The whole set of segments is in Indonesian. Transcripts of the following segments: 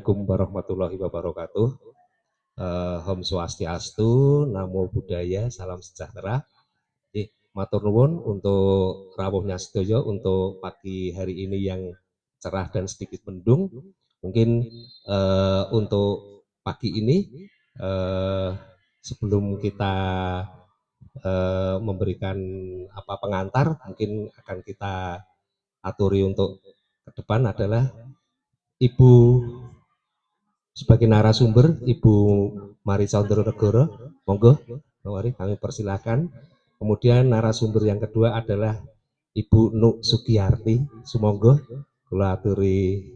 Assalamualaikum warahmatullahi wabarakatuh. Om Swastiastu, Namo Buddhaya, salam sejahtera. Matur nuwun untuk rawuhnya sedaya untuk pagi hari ini yang cerah dan sedikit mendung. Mungkin untuk pagi ini sebelum kita memberikan pengantar, mungkin akan kita aturi untuk ke depan adalah Ibu sebagai narasumber, Ibu Mari Saundronegoro, monggo, mari kami persilakan. Kemudian narasumber yang kedua adalah Ibu Nuk Sugiyarti, sumonggo, kula aturi.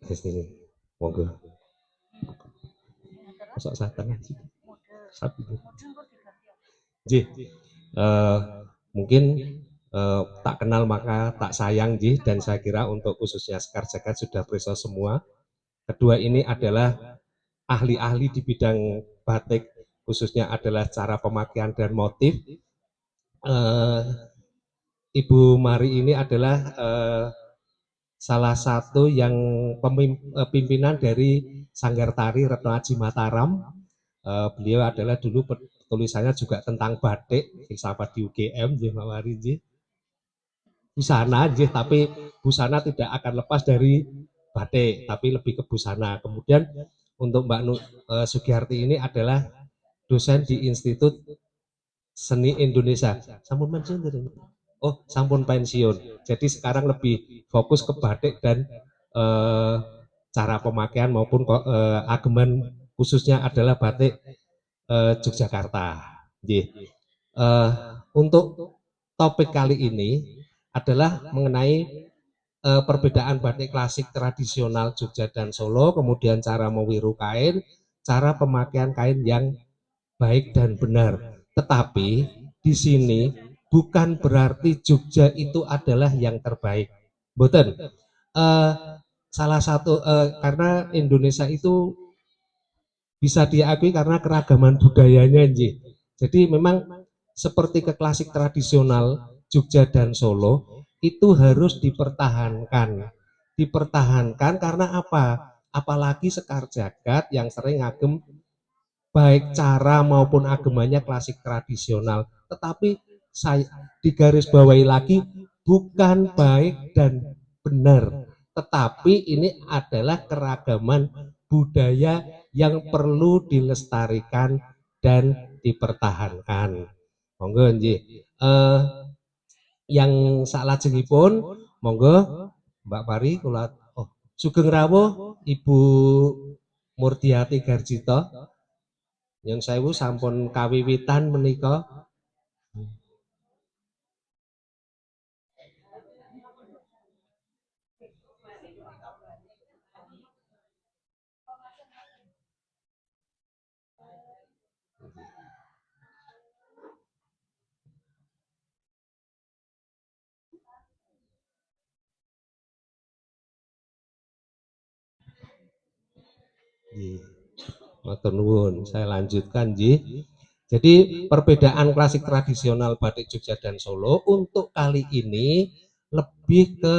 Ini, monggo. Masuk satan aja. Mungkin tak kenal maka tak sayang, dan saya kira untuk khususnya Sekar Jagad sudah preso semua. Kedua ini adalah ahli-ahli di bidang batik, khususnya adalah cara pemakaian dan motif. Ibu Mari ini adalah salah satu yang pimpinan dari Sanggar Tari Retno Aji Mataram. Beliau adalah dulu tulisannya juga tentang batik, filsafat di UGM, Mbak Mari. Busana, tapi busana tidak akan lepas dari batik, tapi lebih ke busana. Kemudian untuk Mbak Sugiyarti ini adalah dosen di Institut Seni Indonesia. Sampun pensiun dari ini? Oh, sampun pensiun. Jadi sekarang lebih fokus ke batik dan cara pemakaian maupun ageman, khususnya adalah batik Yogyakarta. Untuk topik kali ini adalah mengenai perbedaan batik klasik tradisional Jogja dan Solo, kemudian cara mewiru kain, cara pemakaian kain yang baik dan benar. Tetapi di sini bukan berarti Jogja itu adalah yang terbaik. Boten. Salah satu karena Indonesia itu bisa diakui karena keragaman budayanya, Jadi memang seperti ke klasik tradisional Jogja dan Solo itu harus dipertahankan. Dipertahankan karena apa? Apalagi Sekar Jagad yang sering ngagem baik cara maupun agemanya klasik tradisional. Tetapi saya digarisbawahi lagi, bukan baik dan benar, tetapi ini adalah keragaman budaya yang perlu dilestarikan dan dipertahankan. Monggo nggih. Yang salajengipun monggo Mbak Pari kula sugeng rawuh Ibu Murdiati Garjito. Yang sewu sampun kawiwitan menika. Matur nuwun, saya lanjutkan, Jadi perbedaan klasik tradisional batik Jogja dan Solo untuk kali ini lebih ke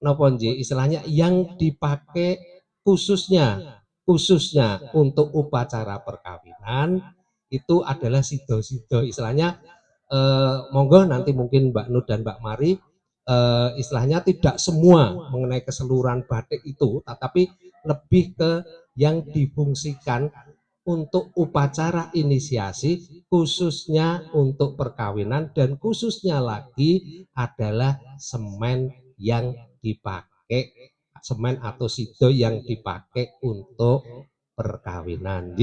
nopo istilahnya yang dipakai khususnya untuk upacara perkawinan itu adalah sido-sido, istilahnya monggo nanti mungkin Mbak Nur dan Mbak Mari istilahnya tidak semua mengenai keseluruhan batik itu, tetapi lebih ke yang difungsikan untuk upacara inisiasi, khususnya untuk perkawinan, dan khususnya lagi adalah semen yang dipakai, semen atau sido yang dipakai untuk perkawinan.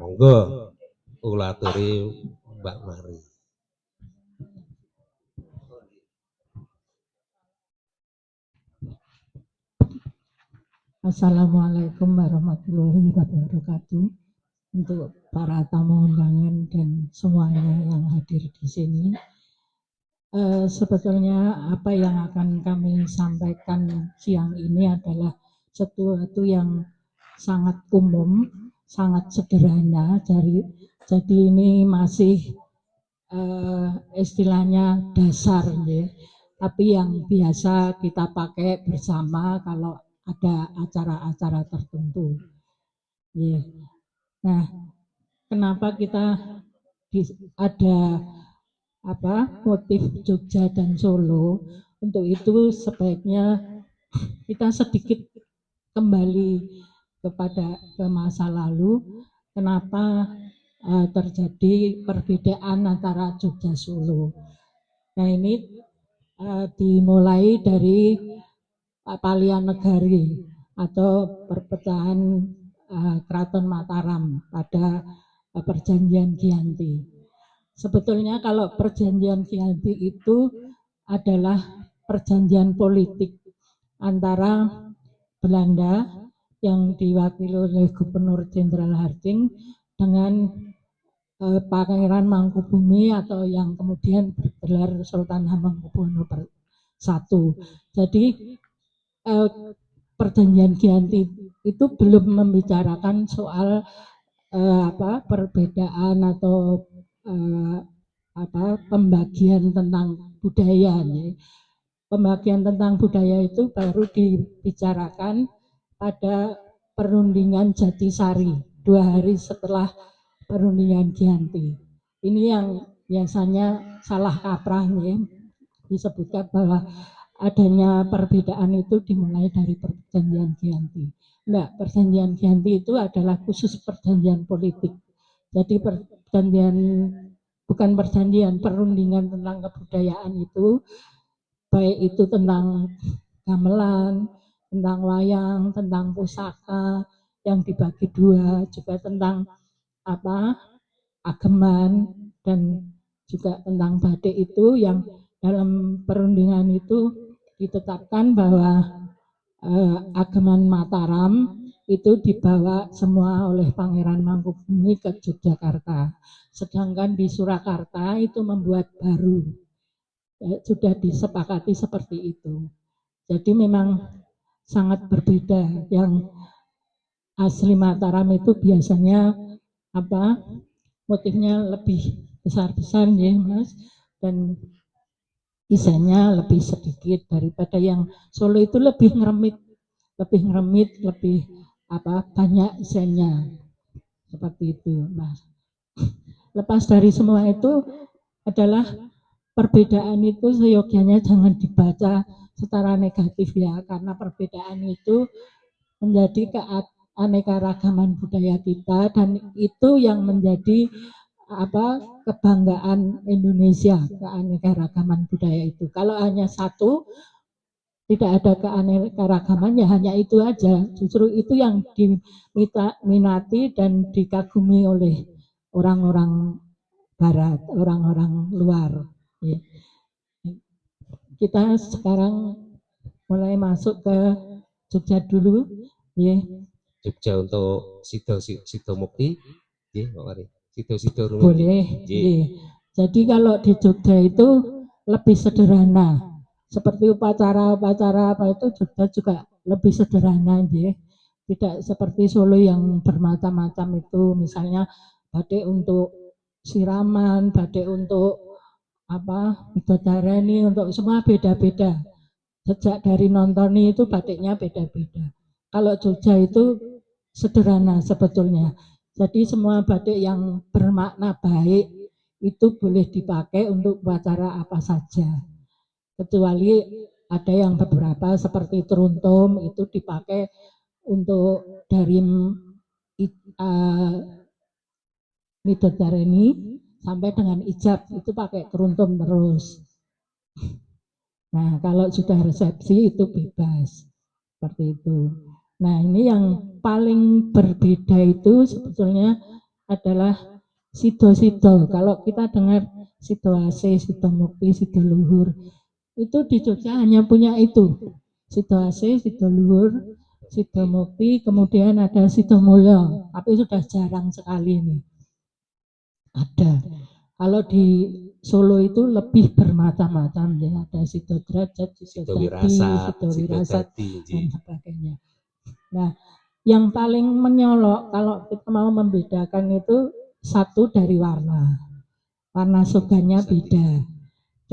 Monggo ulaturi Mbak Mari. Assalamualaikum warahmatullahi wabarakatuh. Untuk para tamu undangan dan semuanya yang hadir di sini, sebetulnya apa yang akan kami sampaikan siang ini adalah sesuatu yang sangat umum, sangat sederhana. Jadi ini masih istilahnya dasar, ya. tapi yang biasa kita pakai bersama kalau ada acara-acara tertentu. Yeah. Nah, kenapa kita ada motif Jogja dan Solo? Untuk itu sebaiknya kita sedikit kembali ke masa lalu. Kenapa terjadi perbedaan antara Jogja Solo? Nah, ini dimulai dari Palian Negari atau perpecahan Keraton Mataram pada perjanjian Giyanti. Sebetulnya kalau perjanjian Giyanti itu adalah perjanjian politik antara Belanda yang diwakili oleh Gubernur Jenderal Harding dengan Pangeran Mangkubumi atau yang kemudian bergelar Sultan Hamengkubuwono I. Jadi perjanjian Giyanti itu belum membicarakan soal perbedaan atau pembagian tentang budaya. Ya. Pembagian tentang budaya itu baru dibicarakan pada perundingan Jatisari 2 hari setelah perundingan Giyanti. Ini yang biasanya salah kaprah ya, disebutkan bahwa adanya perbedaan itu dimulai dari perjanjian Giyanti. Enggak, perjanjian Giyanti itu adalah khusus perjanjian politik. Jadi perundingan tentang kebudayaan itu, baik itu tentang gamelan, tentang wayang, tentang pusaka yang dibagi 2, juga tentang ageman dan juga tentang batik itu yang dalam perundingan itu ditetapkan bahwa ageman Mataram itu dibawa semua oleh Pangeran Mangkubumi ke Yogyakarta. Sedangkan di Surakarta itu membuat baru. Sudah disepakati seperti itu. Jadi memang sangat berbeda. Yang asli Mataram itu biasanya motifnya lebih besar-besar ya Mas, dan desainnya lebih sedikit daripada yang Solo itu lebih ngeremit, lebih banyak desainnya seperti itu Mas. Lepas dari semua itu adalah perbedaan itu seyogianya jangan dibaca secara negatif ya, karena perbedaan itu menjadi keanekaragaman budaya kita dan itu yang menjadi kebanggaan Indonesia, keanekaragaman budaya itu. Kalau hanya satu tidak ada keanekaragaman ya hanya itu aja. Justru itu yang diminati dan dikagumi oleh orang-orang barat, orang-orang luar. Ya. Kita sekarang mulai masuk ke Jogja dulu. Ya. Jogja untuk Sido Mukti, ya, Pak Mari. Sido boleh. Yeah. Jadi kalau di Jogja itu lebih sederhana. Seperti upacara-upacara itu Jogja juga lebih sederhana, ya. Tidak seperti Solo yang bermacam-macam itu, misalnya batik untuk siraman, batik untuk Midodareni, untuk semua beda-beda. Sejak dari nontoni itu batiknya beda-beda. Kalau Jogja itu sederhana sebetulnya. Jadi semua batik yang bermakna baik itu boleh dipakai untuk upacara apa saja. Kecuali ada yang beberapa seperti teruntum itu dipakai untuk dari Midodareni sampai dengan ijab itu pakai teruntum terus. Nah kalau sudah resepsi itu bebas seperti itu. Nah ini yang paling berbeda itu sebetulnya adalah Sido-Sido. Kalau kita dengar Sido Asih, Sido Mukti, Sido Luhur, itu di Jogja hanya punya itu. Sido Asih, Sido Luhur, Sido Mukti, kemudian ada Sido Mulyo, tapi sudah jarang sekali ini. Ada. Kalau di Solo itu lebih bermacam-macam ya, ada Sido Derajat, Sido Wirasat, dan sebagainya. Nah, yang paling menyolok kalau kita mau membedakan itu satu dari warna. Warna sogannya beda,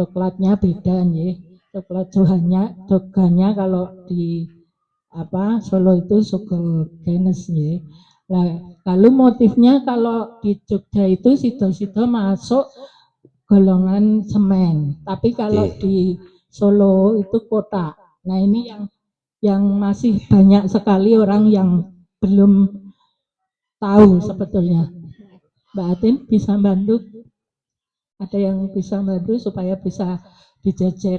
coklatnya beda ya. coklat joganya kalau di Solo itu Soko Genes ya. Nah, lalu motifnya kalau di Jogja itu sido-sido masuk golongan semen. Tapi kalau di Solo itu kotak. Nah, ini yang masih banyak sekali orang yang belum tahu sebetulnya. Mbak Atin bisa bantu? Ada yang bisa bantu supaya bisa dijejer?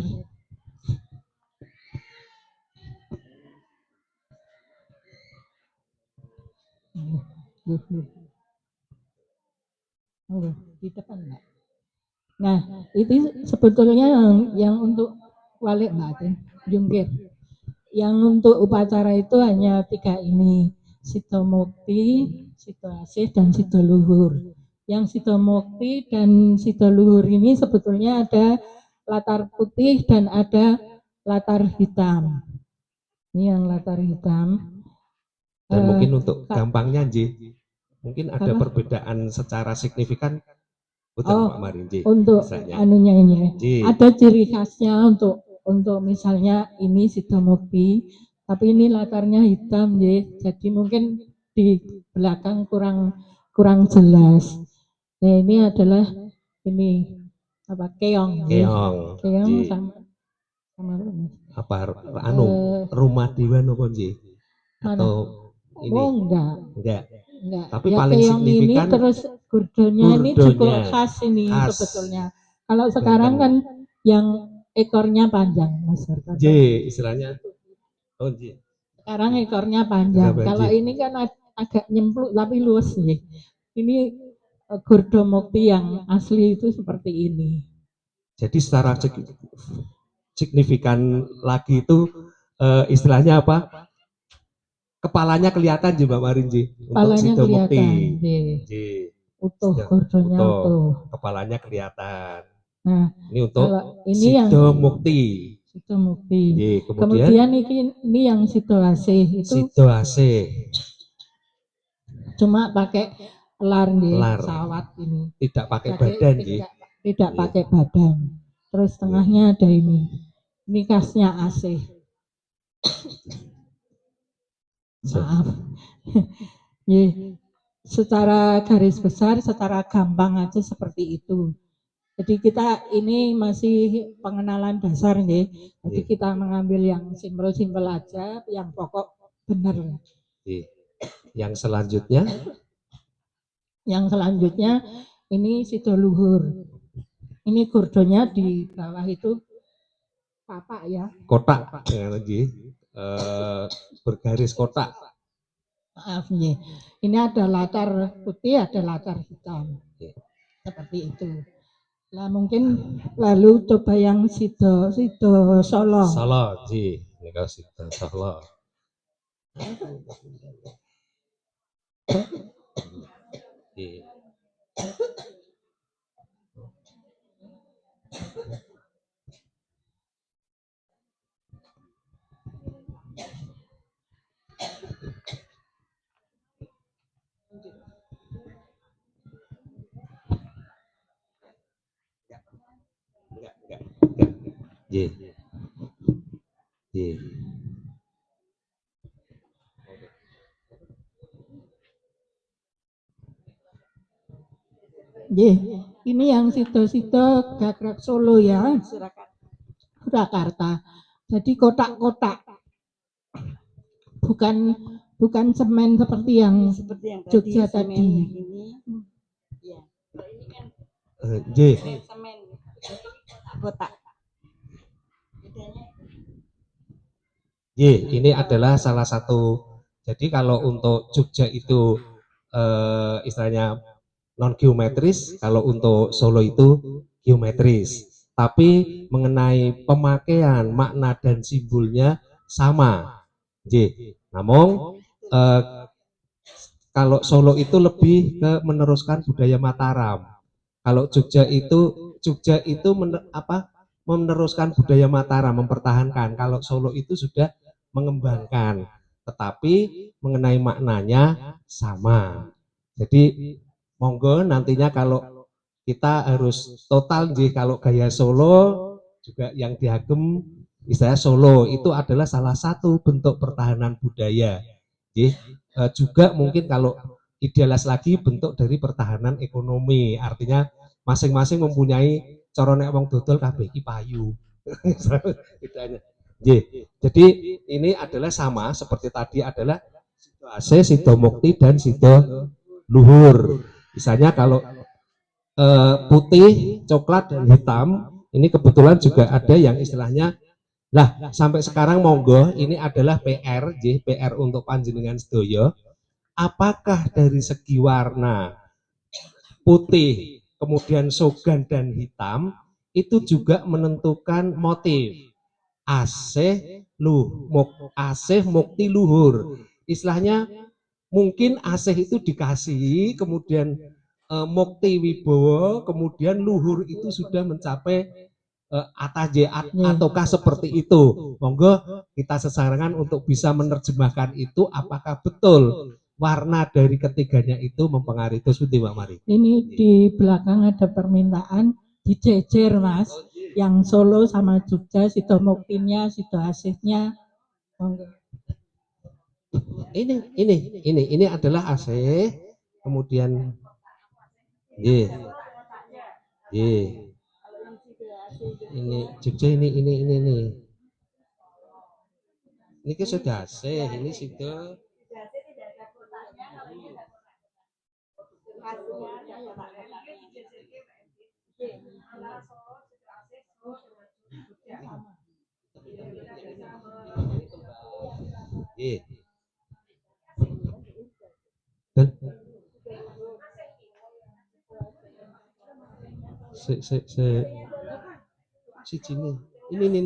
Di depan Mbak. Nah, itu sebetulnya yang untuk walik Mbak Atin, jungkir. Yang untuk upacara itu hanya 3 ini, Sito Mukti, Sito Asih, dan Sito Luhur. Yang Sito Mukti dan Sito Luhur ini sebetulnya ada latar putih dan ada latar hitam. Ini yang latar hitam. Dan mungkin untuk gampangnya Nji, mungkin ada perbedaan secara signifikan. Betul Pak Marin, Nji. Untuk misalnya. anunya ini. Nji. Ada ciri khasnya untuk misalnya ini Sito Mukti, tapi ini latarnya hitam ya. Jadi mungkin di belakang kurang jelas. Nah, ini adalah ini keong. Keong sama apa rumah dewa nopo Nji? Atau ini? Enggak. Tapi ya, paling signifikan ini terus gurdonya ini juga khas ini sebetulnya. Kalau sekarang kan yang ekornya panjang, Mas Hartono. J istilahnya. Oh, J. Sekarang ekornya panjang. Kalau ini kan agak nyempluk tapi luas nih. Ini Gurdo Mukti yang asli itu seperti ini. Jadi secara signifikan lagi itu istilahnya apa? Kepalanya kelihatan Mbak Marin Ji. Untuk Sito Mukti. Utuh, gurdonya utuh. Kepalanya kelihatan. Nah, ini untuk ini Sito Mukti. Sito Mukti. Kemudian ini yang Sito Asih itu. Sito Asih. Cuma pakai lar pesawat ini. Tidak pakai badan Tidak pakai badan. Terus tengahnya ada ini. Ini khasnya Asih. Maaf. Secara garis besar, secara gampang aja seperti itu. Jadi kita ini masih pengenalan dasar nih. Jadi kita mengambil yang simpel-simpel aja, yang pokok benar. Yang selanjutnya? Yang selanjutnya ini Sito Luhur. Ini gurdonya di bawah itu kapak ya. Kotak ya lagi. Bergaris kotak. Maaf nih. Ini ada latar putih, ada latar hitam. Seperti itu. Lah mungkin lalu coba yang Sito Solo. Solo, Ji. Ini kalau Sito Solo. Ini yang Sito Gagrak Solo ya, Surakarta. Jadi kotak-kotak, bukan semen seperti yang Jogja tadi. Semen kotak. Ini adalah salah satu. Jadi kalau untuk Jogja itu istilahnya non geometris, kalau untuk Solo itu geometris. Tapi mengenai pemakaian makna dan simbolnya sama. Namun kalau Solo itu lebih ke meneruskan budaya Mataram. Kalau Jogja itu meneruskan budaya Mataram, mempertahankan. Kalau Solo itu sudah mengembangkan, tetapi mengenai maknanya sama. Jadi monggo nantinya kalau kita harus total kalau gaya Solo juga yang diagem istilah Solo itu adalah salah satu bentuk pertahanan budaya. Juga mungkin kalau idealis lagi bentuk dari pertahanan ekonomi, artinya masing-masing mempunyai cara nek wong dodol kabeh iki payu. Jadi ini adalah sama seperti tadi adalah Sido Asih, Sido Mukti dan Sido Luhur. Misalnya kalau putih, coklat dan hitam, ini kebetulan juga ada yang istilahnya lah sampai sekarang monggo ini adalah PR, PR untuk panjenengan sedoyo. Apakah dari segi warna putih, kemudian sogan dan hitam itu juga menentukan motif asih asih mukti luhur. Istilahnya mungkin asih itu dikasih, kemudian mukti wibowo, kemudian luhur itu sudah mencapai ataukah seperti itu. Monggo kita sesarangan untuk bisa menerjemahkan itu apakah betul warna dari ketiganya itu mempengaruhi itu seperti Mbak Mari. Ini di belakang ada permintaan dijejer Mas, yang Solo sama Jogja, Sido Muktinya, Sido Asihnya. Monggo. Ini adalah Asih, kemudian ini Jogja ini kan sudah Asih, ini Sido si Cini ini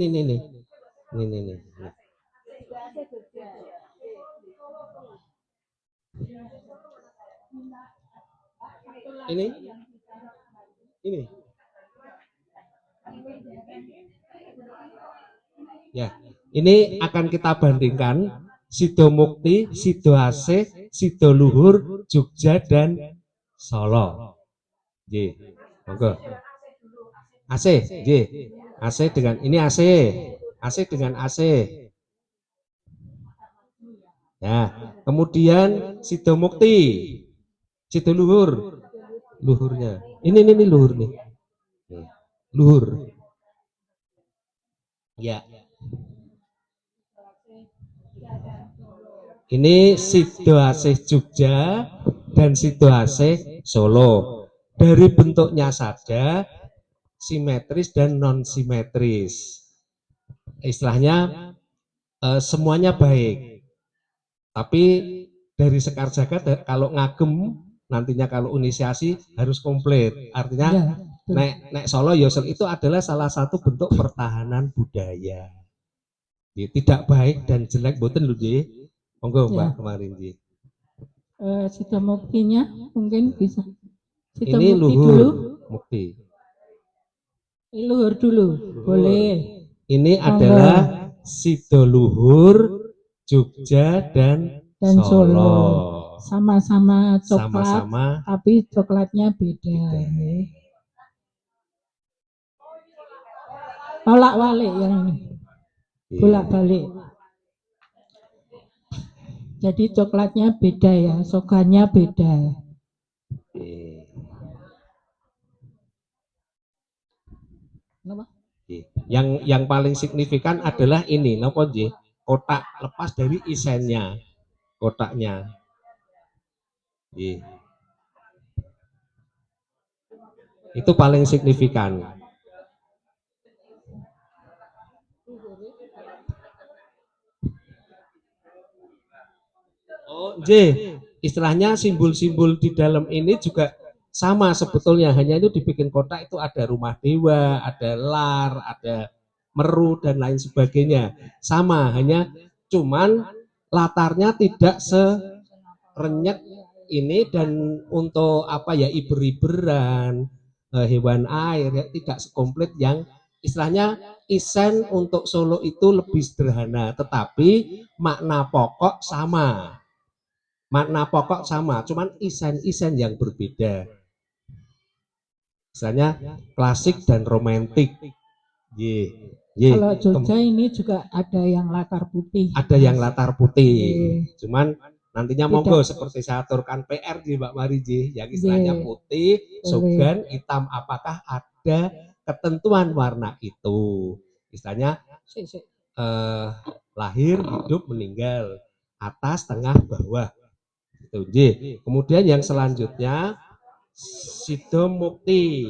ya, ini akan kita bandingkan Sido Mukti, Sido Asih, Sido Luhur, Jogja dan Solo. Monggo. Asih, Asih dengan ini Asih dengan Asih. Ya, kemudian Sido Mukti, Sido Luhur, luhurnya. Ini luhur nih. Luhur. Ya. Ini Sido Asih Jogja dan Sido Asih Solo. Dari bentuknya saja simetris dan non simetris. Istilahnya semuanya baik. Tapi dari Sekar Jagad kalau ngagem nantinya kalau inisiasi harus komplit. Artinya nek Solo Yosel itu adalah salah satu bentuk pertahanan budaya. Tidak baik dan jelek boten lho nggih. Monggo Mbak kemarin nggih. Sido Muktinya mungkin bisa. Sido Ini Mukti luhur dulu. Mukti. Ini luhur dulu. Boleh. Ini adalah Sido Luhur, Jogja dan Solo. Sama-sama coklat, tapi coklatnya beda. Bolak-balik yang ini. Bolak-balik. Jadi coklatnya beda ya, sogannya beda. Yang paling signifikan adalah ini, napa nggih? Kotak lepas dari isennya, kotaknya. Itu paling signifikan. Oh, istilahnya simbol-simbol di dalam ini juga sama sebetulnya, hanya itu dibikin kotak itu ada rumah dewa, ada lar, ada meru dan lain sebagainya. Sama, hanya cuman latarnya tidak serenyet ini dan untuk apa ya iber-iberan, hewan air ya, tidak sekomplit yang istilahnya isen untuk Solo itu lebih sederhana, tetapi makna pokok sama. Makna pokok sama, cuman isen-isen yang berbeda. Misalnya klasik dan romantik. Kalau Jogja ini juga ada yang latar putih. Ada yang latar putih. Cuman nantinya Tidak. monggo seperti saya aturkan PR di Mbak Mari yang istilahnya putih, sogan, hitam. Apakah ada ketentuan warna itu? Istilahnya lahir, hidup, meninggal, atas, tengah, bawah. Itu. Kemudian yang selanjutnya Sido Mukti.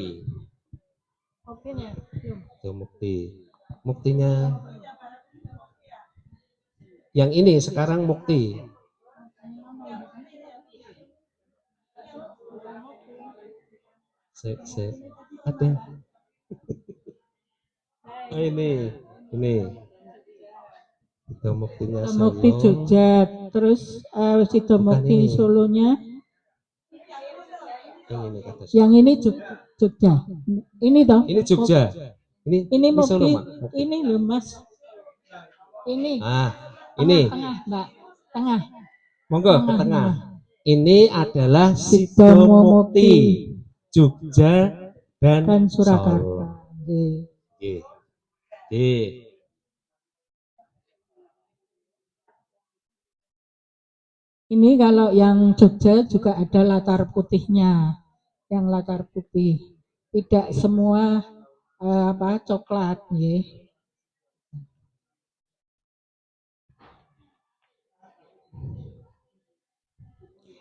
Sido Mukti. Muktinya yang ini sekarang Mukti. Ada. Oh, ini. Sido Muktinya Solo. Mukti Jogja, terus Sido Mukti Solonya. Yang ini Jogja. Ini toh? Ini Jogja. Ini Mukti. Solo, ini loh Mas. Ini. Ini. Tengah, Mbak. Tengah. Monggo ke tengah. Ini adalah Sido Mukti Jogja dan Surakarta. Ini kalau yang Jogja juga ada latar putihnya, yang latar putih. Tidak semua coklat, ya.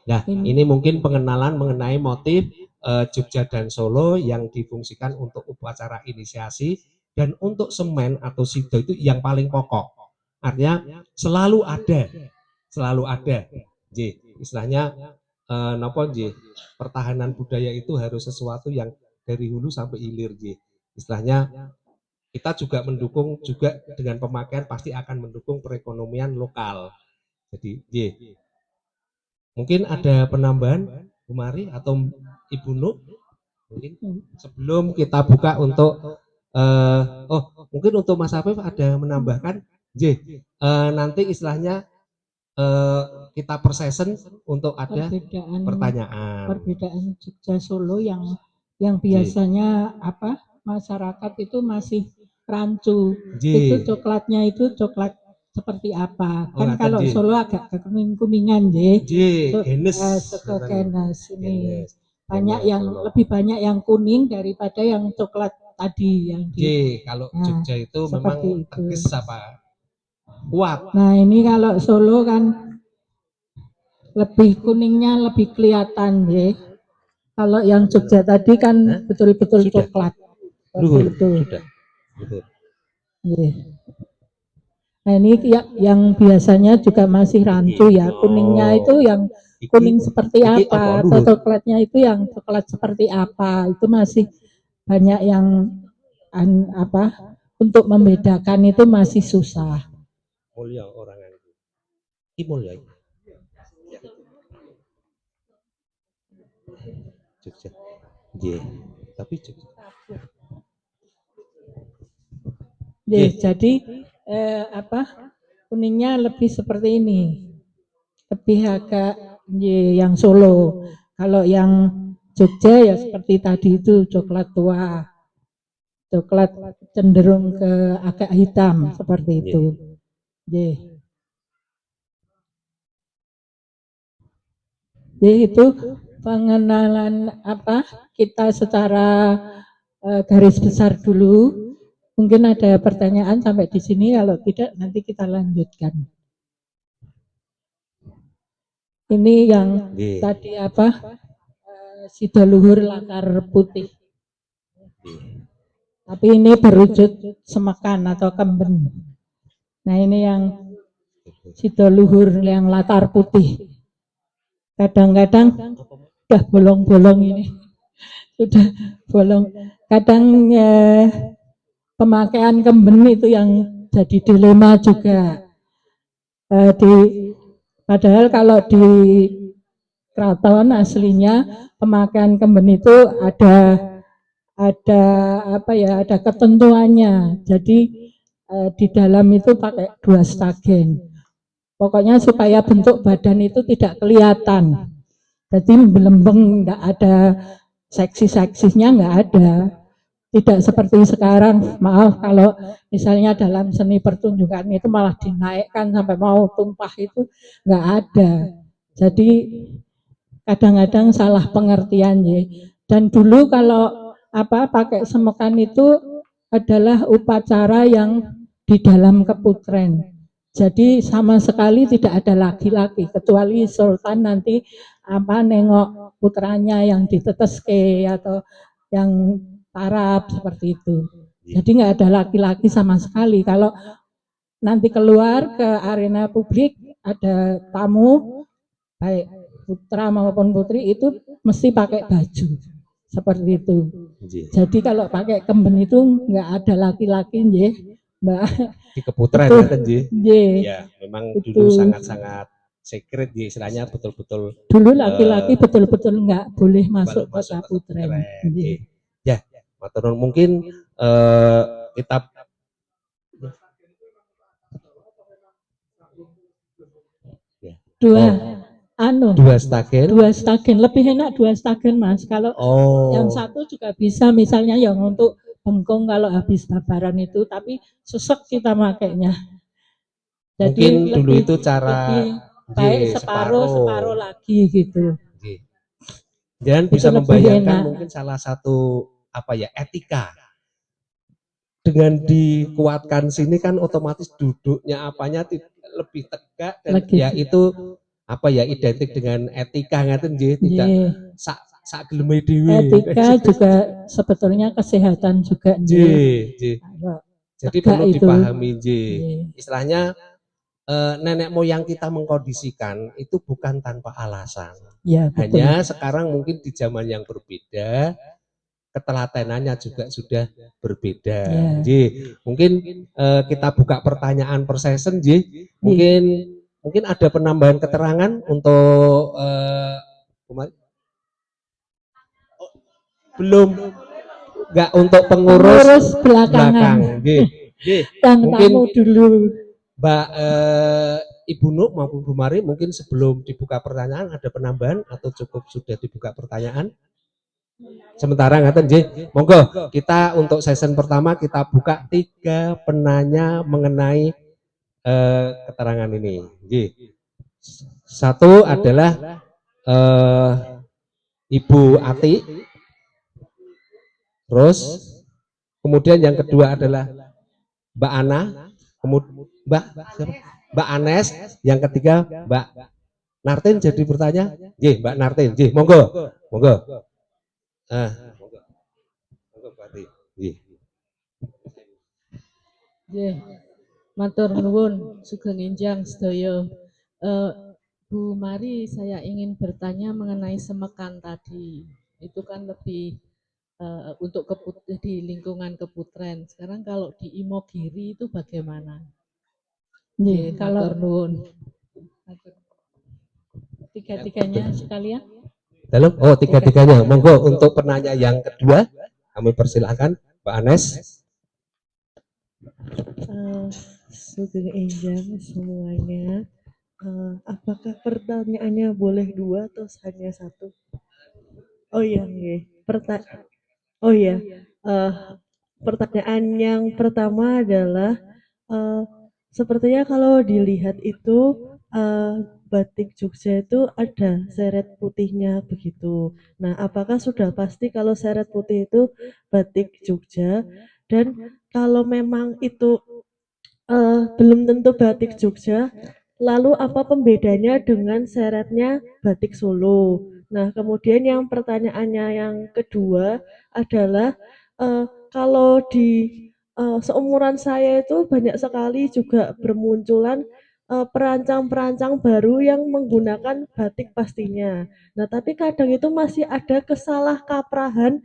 Nah, ini mungkin pengenalan mengenai motif Jogja dan Solo yang difungsikan untuk upacara inisiasi dan untuk semen atau sido itu yang paling pokok. Artinya selalu ada. Istilahnya pertahanan budaya itu harus sesuatu yang dari hulu sampai hilir. Istilahnya kita juga mendukung juga dengan pemakaian pasti akan mendukung perekonomian lokal. Jadi, mungkin ada penambahan Bu Mari atau Ibu Nuk mungkin sebelum kita buka untuk mungkin untuk Mas Afif ada menambahkan nanti istilahnya kita per session untuk ada pertanyaan. Perbedaan Jogja Solo yang biasanya masyarakat itu masih rancu. Itu coklatnya itu coklat seperti apa? Kan kalau Solo agak kekuning-kuningan, genes ini. Lebih banyak yang kuning daripada yang coklat tadi yang kalau Jogja itu memang tegas kuat. Nah, ini kalau Solo kan lebih kuningnya lebih kelihatan, ya. Kalau yang Jogja tadi kan betul-betul coklat. Sudah. Nah, ini yang biasanya juga masih rancu, ya. Kuningnya itu yang kuning seperti apa, atau coklatnya itu yang coklat seperti apa, itu masih banyak yang untuk membedakan itu masih susah. Mulia orang itu. Mulia. Jogja. Tapi Jogja. Jadi kuningnya lebih seperti ini. Lebih agak yang Solo. Kalau yang Jogja ya seperti tadi itu coklat tua. Coklat cenderung ke agak hitam seperti itu. Jadi itu pengenalan kita secara garis besar dulu. Mungkin ada pertanyaan sampai di sini, kalau tidak nanti kita lanjutkan. Ini yang tadi Sido Luhur latar putih. Tapi ini berwujud semekan atau kemben. Nah, ini yang Sido Luhur yang latar putih. Kadang-kadang udah bolong-bolong ini. Sudah bolong. Kadang pemakaian kemben itu yang jadi dilema juga. Padahal kalau di keraton aslinya pemakaian kemben itu ada ketentuannya. Jadi di dalam itu pakai 2 stagen. Pokoknya supaya bentuk badan itu tidak kelihatan. Jadi belembeng, enggak ada seksi-seksinya, enggak ada. tidak seperti sekarang. Maaf kalau misalnya dalam seni pertunjukan itu malah dinaikkan sampai mau tumpah, itu nggak ada. Jadi kadang-kadang salah pengertian ya. Dan dulu kalau pakai semekan itu adalah upacara yang di dalam keputren. Jadi sama sekali tidak ada laki-laki kecuali sultan nanti nengok putranya yang diteteske atau yang tarap seperti itu. Jadi nggak ada laki-laki sama sekali. Kalau nanti keluar ke arena publik ada tamu baik putra maupun putri itu mesti pakai baju seperti itu. Jadi kalau pakai kemben itu nggak ada laki-laki nggih, Mbak. Di keputren Itu, kan nggih. nggih. Ya, memang Itu. dulu sangat-sangat secret nggih, istilahnya betul-betul Dulu laki-laki betul-betul nggak boleh masuk ke kaputren. Nggih. Ya, matur nuwun. Mungkin kita dua stagen lebih enak dua stagen Mas. Kalau yang satu juga bisa misalnya yang untuk bengkong kalau habis babaran itu, tapi sesek kita makainya. Jadi mungkin dulu itu cara baik separuh lagi gitu. Dan bisa membayangkan mungkin salah satu etika. Dengan dikuatkan sini kan otomatis duduknya lebih tegak dan ya itu identik dengan etika ngaten nggih, tidak sak geleme dhewe. Etika juga sebetulnya kesehatan juga nggih. Jadi perlu dipahami nggih. Istilahnya nenek moyang kita mengkondisikan itu bukan tanpa alasan. Ya, hanya sekarang mungkin di zaman yang berbeda, ketelatenannya juga sudah berbeda. Yeah. Mungkin kita buka pertanyaan per session, mungkin ada penambahan keterangan untuk belum, enggak untuk pengurus belakang. Mungkin dulu. Mbak Ibu Nuk maupun Bu Mari, mungkin sebelum dibuka pertanyaan ada penambahan atau cukup sudah dibuka pertanyaan? Sementara ngaten nggih. Monggo kita untuk session pertama kita buka 3 penanya mengenai keterangan ini. Nggih. Satu adalah Ibu Ati. Terus kemudian yang kedua adalah Mbak Ana, kemudian Mbak Anes, yang ketiga Mbak Nartin jadi bertanya. Nggih, Mbak Nartin. Nggih, monggo. Monggo. Matur nuwun sugeng enjang sedaya. Bu Mari, saya ingin bertanya mengenai semekan tadi. Itu kan lebih untuk di lingkungan keputren. Sekarang kalau di Imogiri itu bagaimana? Kalau matur nuwun. Tiga-tiganya sekalian. Dalam? Oh, tiga-tiganya. Monggo untuk penanya yang kedua, kami persilahkan Mbak Anes. Sugeng enjang semuanya. Apakah pertanyaannya boleh 2 atau hanya 1? Oh iya, pertanyaan yang pertama adalah sepertinya kalau dilihat itu batik Jogja itu ada seret putihnya begitu. Nah, apakah sudah pasti kalau seret putih itu batik Jogja? Dan kalau memang itu belum tentu batik Jogja, lalu apa pembedanya dengan seretnya batik Solo? Nah, kemudian yang pertanyaannya yang kedua adalah kalau di seumuran saya itu banyak sekali juga bermunculan perancang-perancang baru yang menggunakan batik pastinya. Nah, tapi kadang itu masih ada kesalahkaprahan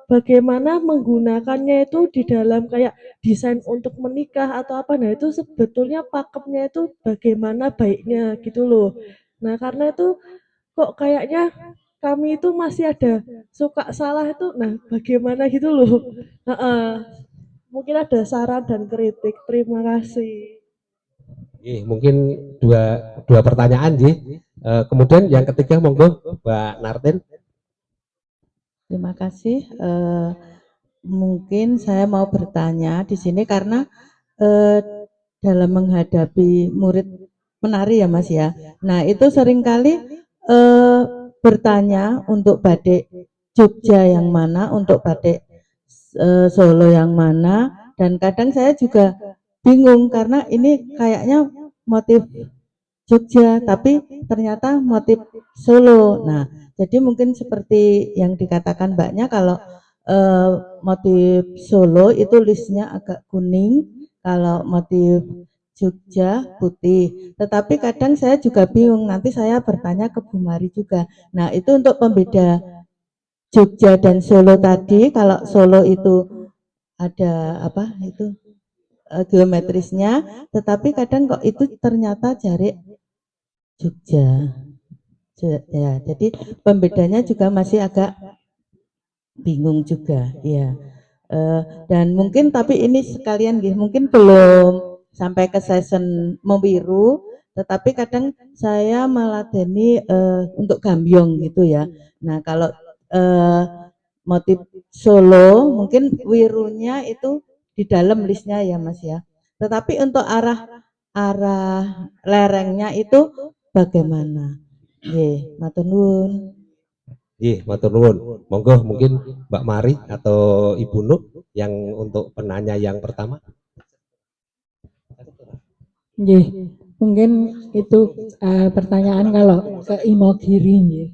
bagaimana menggunakannya itu di dalam kayak desain untuk menikah atau apa. Nah, itu sebetulnya pakemnya itu bagaimana baiknya gitu loh. Nah, karena itu kok kayaknya kami itu masih ada suka salah itu. Nah, bagaimana gitu loh. Mungkin ada saran dan kritik. Terima kasih. Mungkin dua pertanyaan, kemudian yang ketiga monggo Mbak Nartin. Terima kasih. mungkin saya mau bertanya di sini karena eh, dalam menghadapi murid menari ya Mas ya. Nah itu seringkali eh, bertanya untuk batik Jogja yang mana, untuk batik Solo yang mana, dan kadang saya juga bingung karena ini kayaknya motif Jogja, tapi ternyata motif Solo. Nah, jadi mungkin seperti yang dikatakan Mbaknya, kalau motif Solo itu listnya agak kuning, kalau motif Jogja putih. Tetapi kadang saya juga bingung, nanti saya bertanya ke Bu Mari juga. Nah, itu untuk pembeda Jogja dan Solo tadi, kalau Solo itu ada apa itu geometrisnya, tetapi kadang kok itu ternyata jarik Jogja. Ya, jadi pembedanya juga masih agak bingung juga, ya. Dan mungkin tapi ini sekalian gitu, mungkin belum sampai ke session membiru, tetapi kadang saya meladeni untuk gambyong gitu ya. Nah, kalau eh, motif Solo mungkin wirunya itu di dalam listnya ya Mas ya. Tetapi untuk arah arah lerengnya itu bagaimana? Nggih, matur nuwun. Iya, matur nuwun. Monggo mungkin Mbak Mari atau Ibu Nuk yang untuk penanya yang pertama. Nggih, mungkin itu pertanyaan kalau ke Imogiri nggih.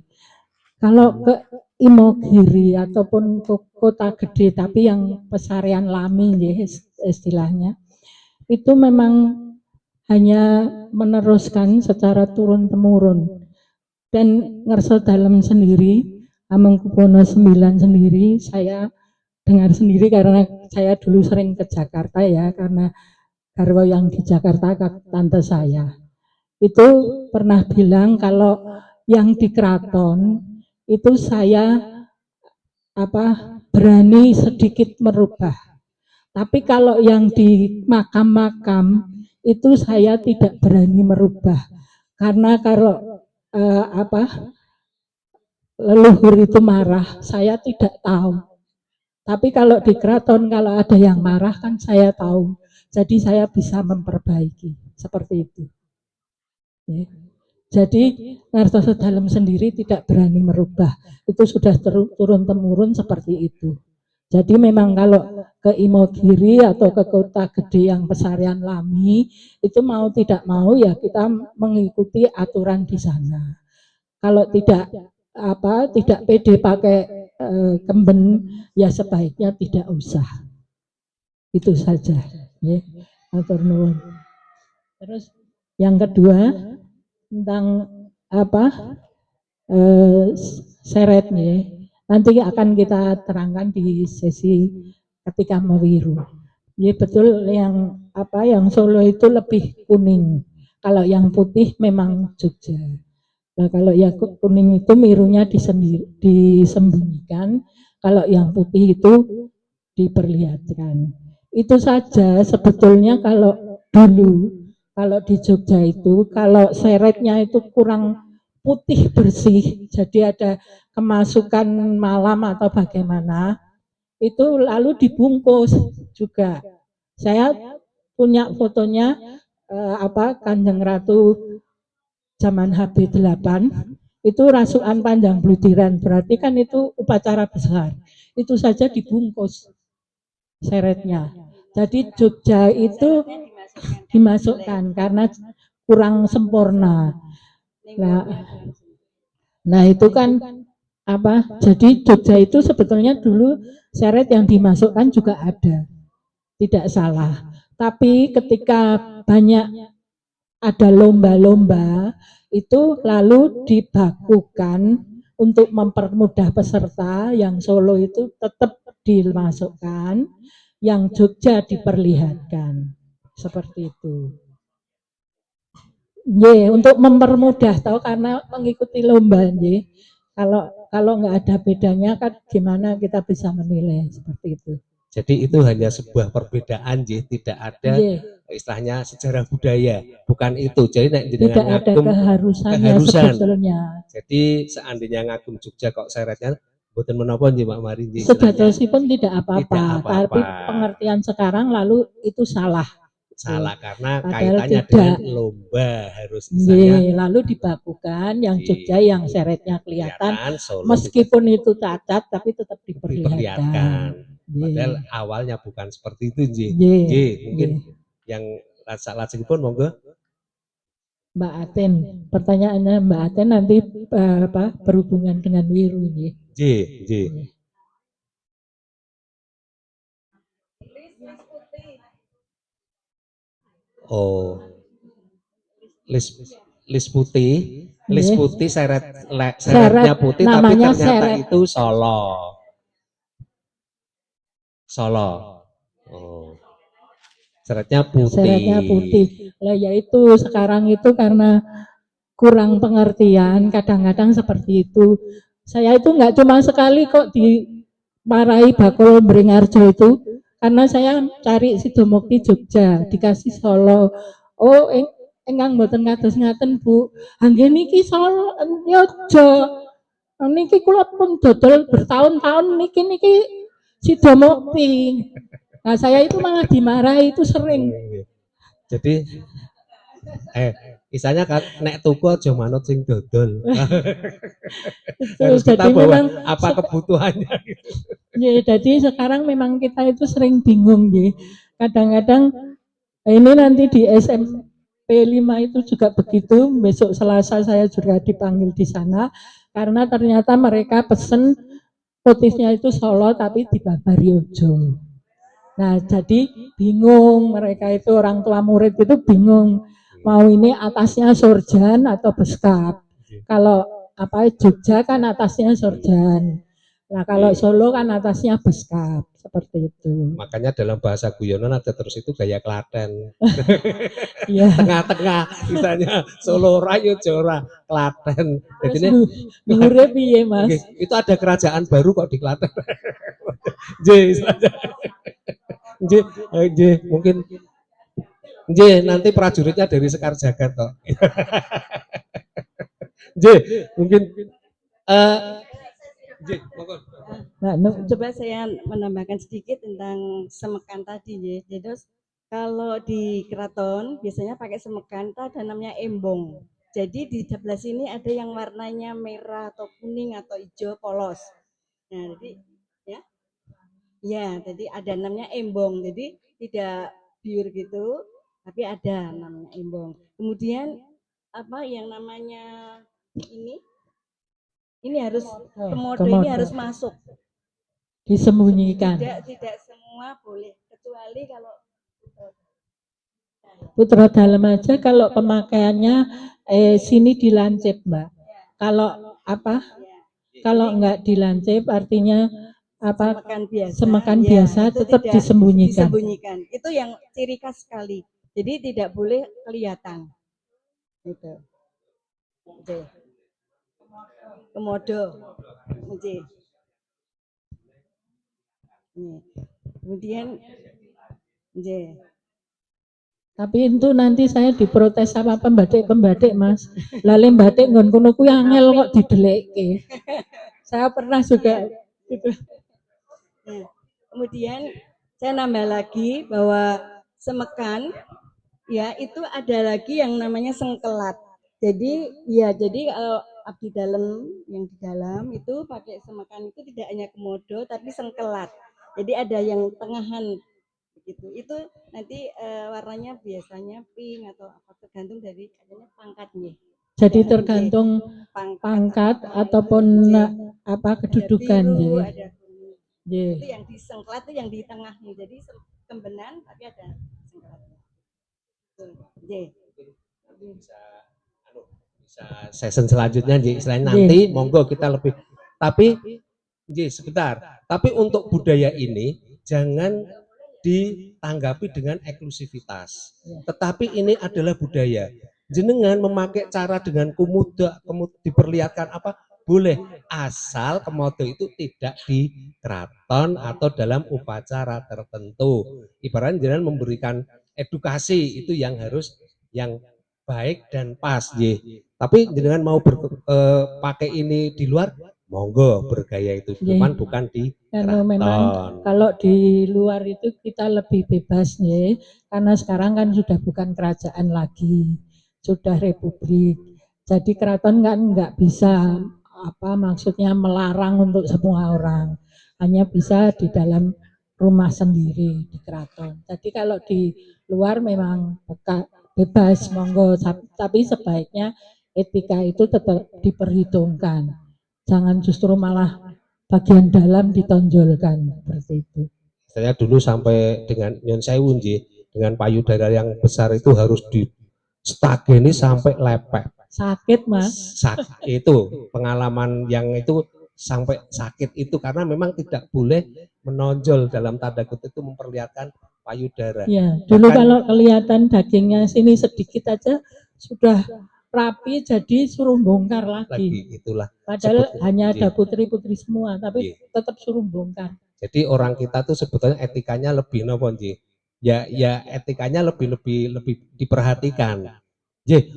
Kalau ke Imogiri ataupun ke kota gede tapi yang pesarian lami nggih istilahnya, itu memang hanya meneruskan secara turun temurun, dan ngerso dalam sendiri, Hamengkubuwono IX sendiri saya dengar sendiri karena saya dulu sering ke Jakarta ya, karena garwa yang di Jakarta tante saya itu pernah bilang kalau yang di keraton itu saya berani sedikit merubah, tapi kalau yang di makam-makam itu saya tidak berani merubah, karena kalau leluhur itu marah saya tidak tahu, tapi kalau di keraton kalau ada yang marah kan saya tahu, jadi saya bisa memperbaiki seperti itu. Ya. Jadi Ngartoso Dalem sendiri tidak berani merubah, itu sudah turun temurun seperti itu. Jadi memang kalau ke Imogiri atau ke kota gede yang pesarian lami itu mau tidak mau ya kita mengikuti aturan di sana. Kalau tidak pede pakai kemben ya sebaiknya tidak usah. Itu saja. Ya. Matur nuwun. Terus yang kedua tentang seretnya nanti akan kita terangkan di sesi ketika mewiru. Ya betul yang yang Solo itu lebih kuning. Kalau yang putih memang Jogja. Nah, kalau yang kuning itu mirunya disembunyikan, kalau yang putih itu diperlihatkan. Itu saja sebetulnya kalau dulu, kalau di Jogja itu, kalau seretnya itu kurang putih bersih, jadi ada kemasukan malam atau bagaimana, itu lalu dibungkus juga. Saya punya fotonya Kanjeng Ratu zaman HB8 itu rasukan panjang bludiran, berarti kan itu upacara besar. Itu saja dibungkus seretnya. Jadi Jogja itu dimasukkan karena kurang sempurna. Nah itu kan jadi Jogja itu sebetulnya dulu seret yang dimasukkan juga ada, tidak salah. Tapi ketika banyak ada lomba-lomba itu lalu dibakukan untuk mempermudah peserta, yang Solo itu tetap dimasukkan, yang Jogja diperlihatkan, seperti itu. Untuk mempermudah tahu karena mengikuti lomba, kalau nggak ada bedanya kan gimana kita bisa menilai seperti itu. Jadi itu hanya sebuah perbedaan, tidak ada istilahnya sejarah budaya, bukan itu. Jadi tidak ada keharusan. Sebetulnya. Jadi seandainya ngagum Jogja kok seretnya Boten menapa nggih Mbak Mari nggih istilahnya. Sedatosipun tidak apa-apa, Tidak apa-apa. tapi pengertian sekarang lalu itu salah. Salah karena Padahal kaitannya tidak. dengan lomba harus misalnya Nggih, lalu dibakukan yang Nggih. Jogja yang seretnya kelihatan, kelihatan Solo meskipun itu cacat tapi tetap diperlihatkan. diperlihatkan. Padahal Nggih. awalnya bukan seperti itu nggih. Nggih, Nggih, mungkin nggih. yang lajengipun monggo. Mbak Aten, pertanyaannya Mbak Aten nanti berhubungan dengan Wiru nggih. Nggih, nggih. Oh. Lis putih, lis Nggih. putih seretnya putih tapi namanya ternyata seret. itu Solo. Solo. Oh. Seretnya putih. Seretnya putih. Lah yaitu sekarang itu karena kurang pengertian, kadang-kadang seperti itu. Saya itu nggak cuma sekali kok dimarahi Bakul Bringarjo itu, karena saya cari Sidomukti Jogja, dikasih Solo. Oh, enggang mboten ngados ngaten Bu. Nggih niki Solo Yojo. Niki kula pun dodol bertahun-tahun niki Sidomukti. Nah, saya itu malah dimarahi itu sering. Jadi misalnya nek tuku aja manut sing dodol. Harus kita bawa apa kebutuhannya. Ya, jadi sekarang memang kita itu sering bingung ya. Kadang-kadang ini nanti di SMP 5 itu juga begitu. Besok Selasa saya juga dipanggil di sana karena ternyata mereka pesen putihnya itu Solo tapi di Babariojo. Nah, jadi bingung mereka itu orang tua murid itu bingung mau ini atasnya Sorjan atau Beskap. Kalau Jogja kan atasnya Sorjan. Nah, kalau Solo kan atasnya Beskap, seperti itu. Makanya dalam bahasa guyonan ada terus itu gaya Klaten. Iya. Tengah-tengah misalnya Solo Rayo Jora Klaten. Jadi dhuwure piye, Mas? Itu ada kerajaan baru kok di Klaten. Mungkin nanti prajuritnya dari Sekar Jagad kok. Mungkin coba saya menambahkan sedikit tentang semekan tadi ya. Jadi kalau di keraton biasanya pakai semekan itu ada namanya embong. Jadi di sebelah sini ada yang warnanya merah atau kuning atau hijau polos. Nah, jadi jadi ada namanya embong. Jadi tidak pure gitu, tapi ada namanya embong. Kemudian yang namanya ini harus kemodo ini harus masuk. Disembunyikan. Tidak semua boleh, kecuali kalau Putra dalam aja kalau pemakaiannya sini dilancip, Mbak. Kalau kalau enggak dilancip artinya semekan biasa tetap disembunyikan. Itu yang ciri khas sekali. Jadi tidak boleh kelihatan. Gitu. Komodo. Kemudian tapi itu nanti saya diprotes sama pembatik, Mas. Lale batik nggon kono kuwi angel kok didelekke. Saya pernah juga gitu. Kemudian saya nambah lagi bahwa semekan itu ada lagi yang namanya sengkelat. Jadi kalau abdi dalam yang di dalam itu pakai semekan itu tidak hanya komodo tapi sengkelat. Jadi ada yang tengahan begitu. Itu nanti warnanya biasanya pink atau apa tergantung dari adanya pangkatnya. Jadi tergantung pangkat ataupun kedudukan biru, ya. Ada itu yang di sengkelat itu yang di tengah nih. Jadi kembenan tapi ada sengkelatnya. Bisa season selanjutnya istilahnya nanti monggo kita lebih. Tapi sebentar. Tapi untuk budaya ini jangan ditanggapi dengan eksklusivitas. Tetapi ini adalah budaya. Jenengan memakai cara dengan komodo diperlihatkan boleh, asal komodo itu tidak di keraton atau dalam upacara tertentu. Ibaratnya jenengan memberikan edukasi itu yang harus yang baik dan pas. Tapi jenengan mau pakai ini di luar monggo bergaya itu, Nggih. cuman bukan di Anu memang keraton. kalau di luar itu kita lebih bebas nih, karena sekarang kan sudah bukan kerajaan lagi, sudah republik. Jadi keraton kan nggak bisa maksudnya melarang untuk semua orang, hanya bisa di dalam rumah sendiri di keraton. Jadi kalau di luar memang bebas monggo, tapi sebaiknya etika itu tetap diperhitungkan. Jangan justru malah bagian dalam ditonjolkan seperti itu. Saya dulu sampai dengan Nyon Sewu dengan payudara yang besar itu harus di stageni sampai lepek. Sakit mas. Itu pengalaman yang itu sampai sakit itu karena memang tidak boleh menonjol dalam tanda kutip itu memperlihatkan payudara. Ya, dulu kalau kelihatan dagingnya sini sedikit aja sudah rapi jadi suruh bongkar lagi. Itulah. Padahal hanya ada putri-putri semua, tapi tetap suruh bongkar. Jadi orang kita tuh sebetulnya etikanya lebih nopo nggih. Ya etikanya lebih diperhatikan.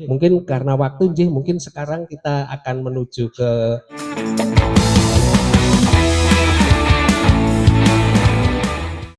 Mungkin karena waktu mungkin sekarang kita akan menuju ke